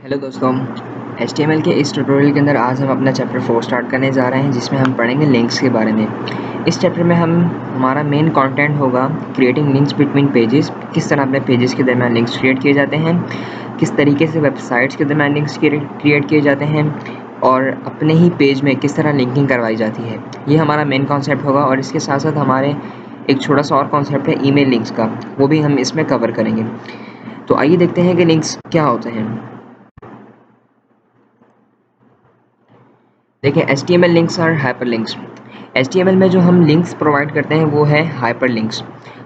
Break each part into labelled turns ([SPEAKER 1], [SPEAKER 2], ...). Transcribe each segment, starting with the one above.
[SPEAKER 1] Hello दोस्तों, HTML के इस ट्यूटोरियल के अंदर आज हम अपना चैप्टर 4 स्टार्ट करने जा रहे हैं, जिसमें हम पढ़ेंगे लिंक्स के बारे में। इस चैप्टर में हमारा मेन कंटेंट होगा क्रिएटिंग लिंक्स बिटवीन पेजेस। किस तरह अपने पेजेस के दरमियान लिंक्स क्रिएट किए जाते हैं, किस तरीके से वेबसाइट्स के दरमियान लिंक्स क्रिएट किए जाते हैं और अपने ही पेज में किस तरह लिंकिंग करवाई जाती है। ये हमारा मेन कॉन्सेप्ट होगा और इसके साथ साथ हमारे एक छोटा सा और कॉन्सेप्ट है ईमेल लिंक्स का, वो भी हम इसमें कवर करेंगे। तो आइए देखते हैं कि लिंक्स क्या होते हैं। देखिए, HTML लिंक्स और हाइपर लिंक्स। HTML में जो हम लिंक्स प्रोवाइड करते हैं वो है हाइपर लिंक्स।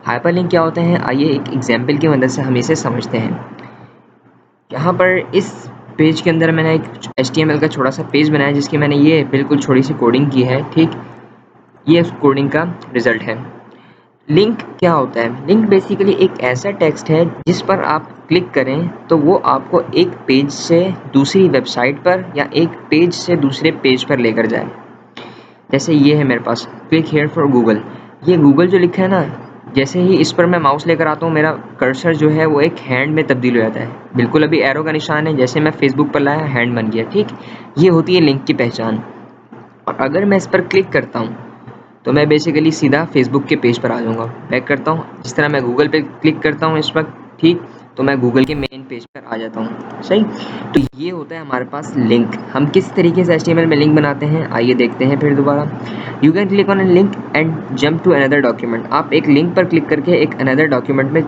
[SPEAKER 1] हाइपर लिंक क्या होते हैं, आइए एक एग्जाम्पल की मदद से हम इसे समझते हैं। यहाँ पर इस पेज के अंदर मैंने एक HTML का छोटा सा पेज बनाया, जिसकी मैंने ये बिल्कुल छोटी सी कोडिंग की है। ठीक, ये उस कोडिंग का रिजल्ट है। लिंक क्या होता है? लिंक बेसिकली एक ऐसा टेक्स्ट है जिस पर आप क्लिक करें तो वो आपको एक पेज से दूसरी वेबसाइट पर या एक पेज से दूसरे पेज पर लेकर जाए। जैसे ये है मेरे पास, क्लिक हेयर फॉर गूगल। ये गूगल जो लिखा है ना, जैसे ही इस पर मैं माउस लेकर आता हूँ, मेरा कर्सर जो है वो एक हैंड में तब्दील हो जाता है। बिल्कुल अभी एरो का निशान है, जैसे मैं फेसबुक पर लाया हैंड बन गया। ठीक, ये होती है लिंक की पहचान। और अगर मैं इस पर क्लिक करता हूँ तो मैं बेसिकली सीधा फेसबुक के पेज पर आ जाऊँगा। बैक करता हूँ, जिस तरह मैं गूगल पे क्लिक करता हूँ इस वक्त, ठीक, तो मैं गूगल के मेन पेज पर आ जाता हूँ। सही, तो ये होता है हमारे पास लिंक। हम किस तरीके से HTML में लिंक बनाते हैं आइए देखते हैं फिर दोबारा। You can click on a link and jump to another document. आप एक लिंक पर क्लिक करके एक अनदर डॉक्यूमेंट में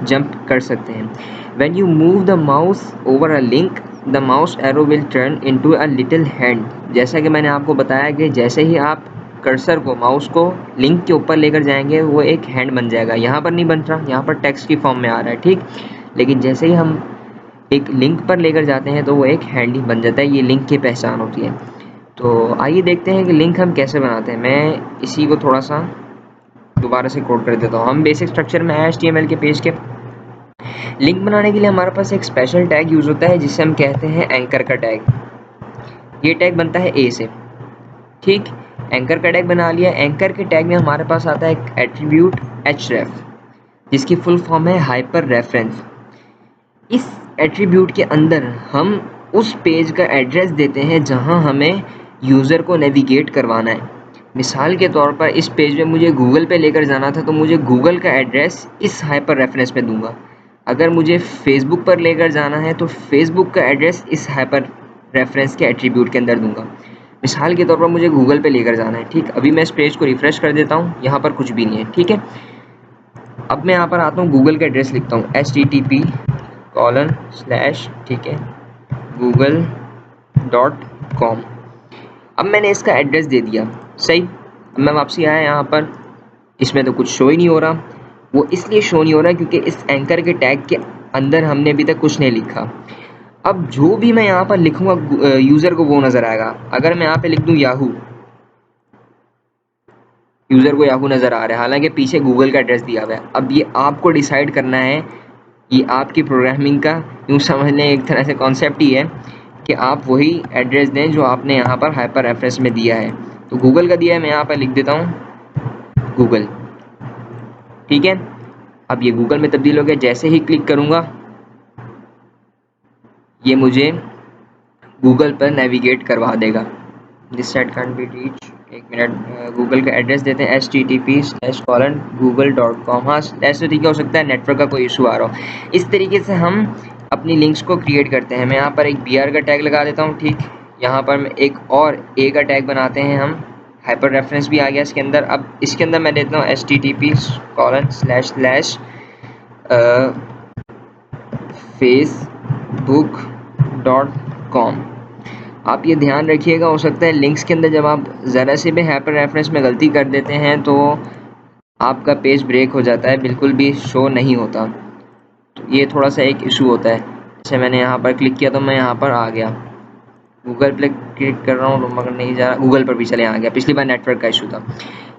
[SPEAKER 1] जंप कर सकते हैं। When you move the mouse over a link the mouse arrow will turn into a little hand. जैसा कि मैंने आपको बताया कि जैसे ही आप कर्सर को, माउस को लिंक के ऊपर लेकर जाएंगे वो एक हैंड बन जाएगा। यहाँ पर नहीं बन रहा, यहाँ पर टेक्स्ट की फॉर्म में आ रहा है। ठीक, लेकिन जैसे ही हम एक लिंक पर लेकर जाते हैं तो वो एक हैंड ही बन जाता है। ये लिंक की पहचान होती है। तो आइए देखते हैं कि लिंक हम कैसे बनाते हैं। मैं इसी को थोड़ा सा दोबारा से कोड कर देता हूँ। हम बेसिक स्ट्रक्चर में HTML के पेज के लिंक बनाने के लिए हमारे पास एक स्पेशल टैग यूज़ होता है, जिसे हम कहते हैं एंकर का टैग। ये टैग बनता है ए से। ठीक, एंकर का टैग बना लिया। एंकर के टैग में हमारे पास आता है एक एट्रीब्यूट href, जिसकी फुल फॉर्म है हाइपर रेफरेंस। इस एट्रीब्यूट के अंदर हम उस पेज का एड्रेस देते हैं जहां हमें यूज़र को नेविगेट करवाना है। मिसाल के तौर पर इस पेज में मुझे गूगल पे लेकर जाना था, तो मुझे गूगल का एड्रेस इस हाइपर रेफरेंस में दूंगा। अगर मुझे फेसबुक पर लेकर जाना है तो फेसबुक का एड्रेस इस हाइपर रेफरेंस के एट्रीब्यूट के अंदर दूंगा। मिसाल के तौर पर मुझे गूगल पे लेकर जाना है। ठीक, अभी मैं इस पेज को रिफ्रेश कर देता हूँ, यहाँ पर कुछ भी नहीं है। ठीक है, अब मैं यहाँ पर आता हूँ, गूगल का एड्रेस लिखता हूँ http:/, ठीक है, google.com। अब मैंने इसका एड्रेस दे दिया। सही, अब मैं वापसी आया यहाँ पर, इसमें तो कुछ शो ही नहीं हो रहा। वो इसलिए शो नहीं हो रहा क्योंकि इस एंकर के टैग के अंदर हमने अभी तक कुछ नहीं लिखा। अब जो भी मैं यहाँ पर लिखूंगा यूज़र को वो नज़र आएगा। अगर मैं यहाँ पे लिख दूँ याहू, यूज़र को याहू नज़र आ रहा है, हालांकि पीछे गूगल का एड्रेस दिया हुआ है। अब ये आपको डिसाइड करना है, ये आपकी प्रोग्रामिंग का यूँ समझ लें एक तरह से कॉन्सेप्ट ही है कि आप वही एड्रेस दें जो आपने यहाँ पर हाइपर रेफरेंस में दिया है। तो गूगल का दिया है, मैं यहाँ पर लिख देता हूँ गूगल। ठीक है, अब ये गूगल में तब्दील हो गया। जैसे ही क्लिक करूँगा ये मुझे गूगल पर नेविगेट करवा देगा। This site can be reach, एक मिनट, गूगल का एड्रेस देते हैं http://google.com। हाँ, ऐसे तरीका हो सकता है नेटवर्क का कोई इशू आ रहा हो। इस तरीके से हम अपनी लिंक्स को क्रिएट करते हैं। मैं यहाँ पर एक br का टैग लगा देता हूँ। ठीक, यहाँ पर मैं एक और a का टैग बनाते हैं हम, हाइपर रेफरेंस भी आ गया इसके अंदर। अब इसके अंदर मैं देता हूँ http://facebook.com। आप ये ध्यान रखिएगा, हो सकता है लिंक्स के अंदर जब आप ज़रा से भी हाइपर रेफरेंस में गलती कर देते हैं तो आपका पेज ब्रेक हो जाता है, बिल्कुल भी शो नहीं होता। तो ये थोड़ा सा एक इशू होता है। जैसे मैंने यहाँ पर क्लिक किया तो मैं यहाँ पर आ गया, गूगल पर क्लिक कर रहा हूँ तो मगर नहीं जा रहा, गूगल पर भी चले आ गया। पिछली बार नेटवर्क का इशू था।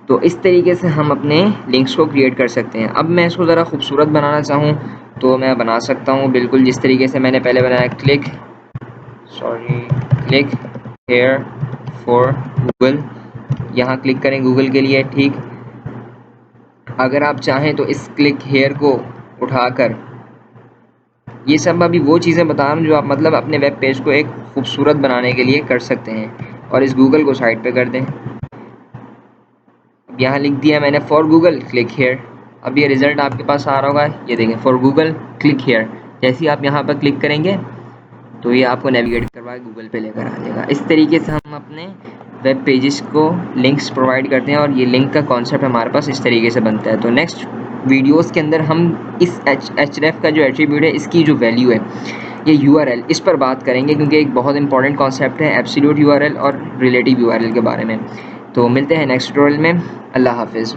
[SPEAKER 1] तो इस तरीके से हम अपने लिंक्स को क्रिएट कर सकते हैं। अब मैं इसको ज़रा खूबसूरत बनाना चाहूँ तो मैं बना सकता हूँ बिल्कुल जिस तरीके से मैंने पहले बनाया। क्लिक हेयर फॉर गूगल, यहाँ क्लिक करें गूगल के लिए। ठीक, अगर आप चाहें तो इस क्लिक हेयर को उठाकर ये सब अभी वो चीज़ें बता रहा हूँ जो आप मतलब अपने वेब पेज को एक खूबसूरत बनाने के लिए कर सकते हैं। और इस गूगल को साइड पे कर दें। अब यहाँ लिख दिया मैंने फॉर गूगल क्लिक हेयर। अब ये रिज़ल्ट आपके पास आ रहा होगा, ये देखें फॉर गूगल क्लिक हेयर। जैसे ही आप यहाँ पर क्लिक करेंगे तो ये आपको नेविगेट करवा के गूगल पे लेकर आ जाएगा। इस तरीके से हम अपने वेब पेजेस को लिंक्स प्रोवाइड करते हैं और ये लिंक का कॉन्सेप्ट हमारे पास इस तरीके से बनता है। तो नेक्स्ट वीडियोस के अंदर हम इस href का जो एट्रीब्यूट है, इसकी जो वैल्यू है, ये URL, इस पर बात करेंगे क्योंकि एक बहुत इंपॉर्टेंट कॉन्सेप्ट है एब्सोल्यूट URL और रिलेटिव URL के बारे में। तो मिलते हैं नेक्स्ट ट्यूटोरियल में। अल्लाह हाफिज़।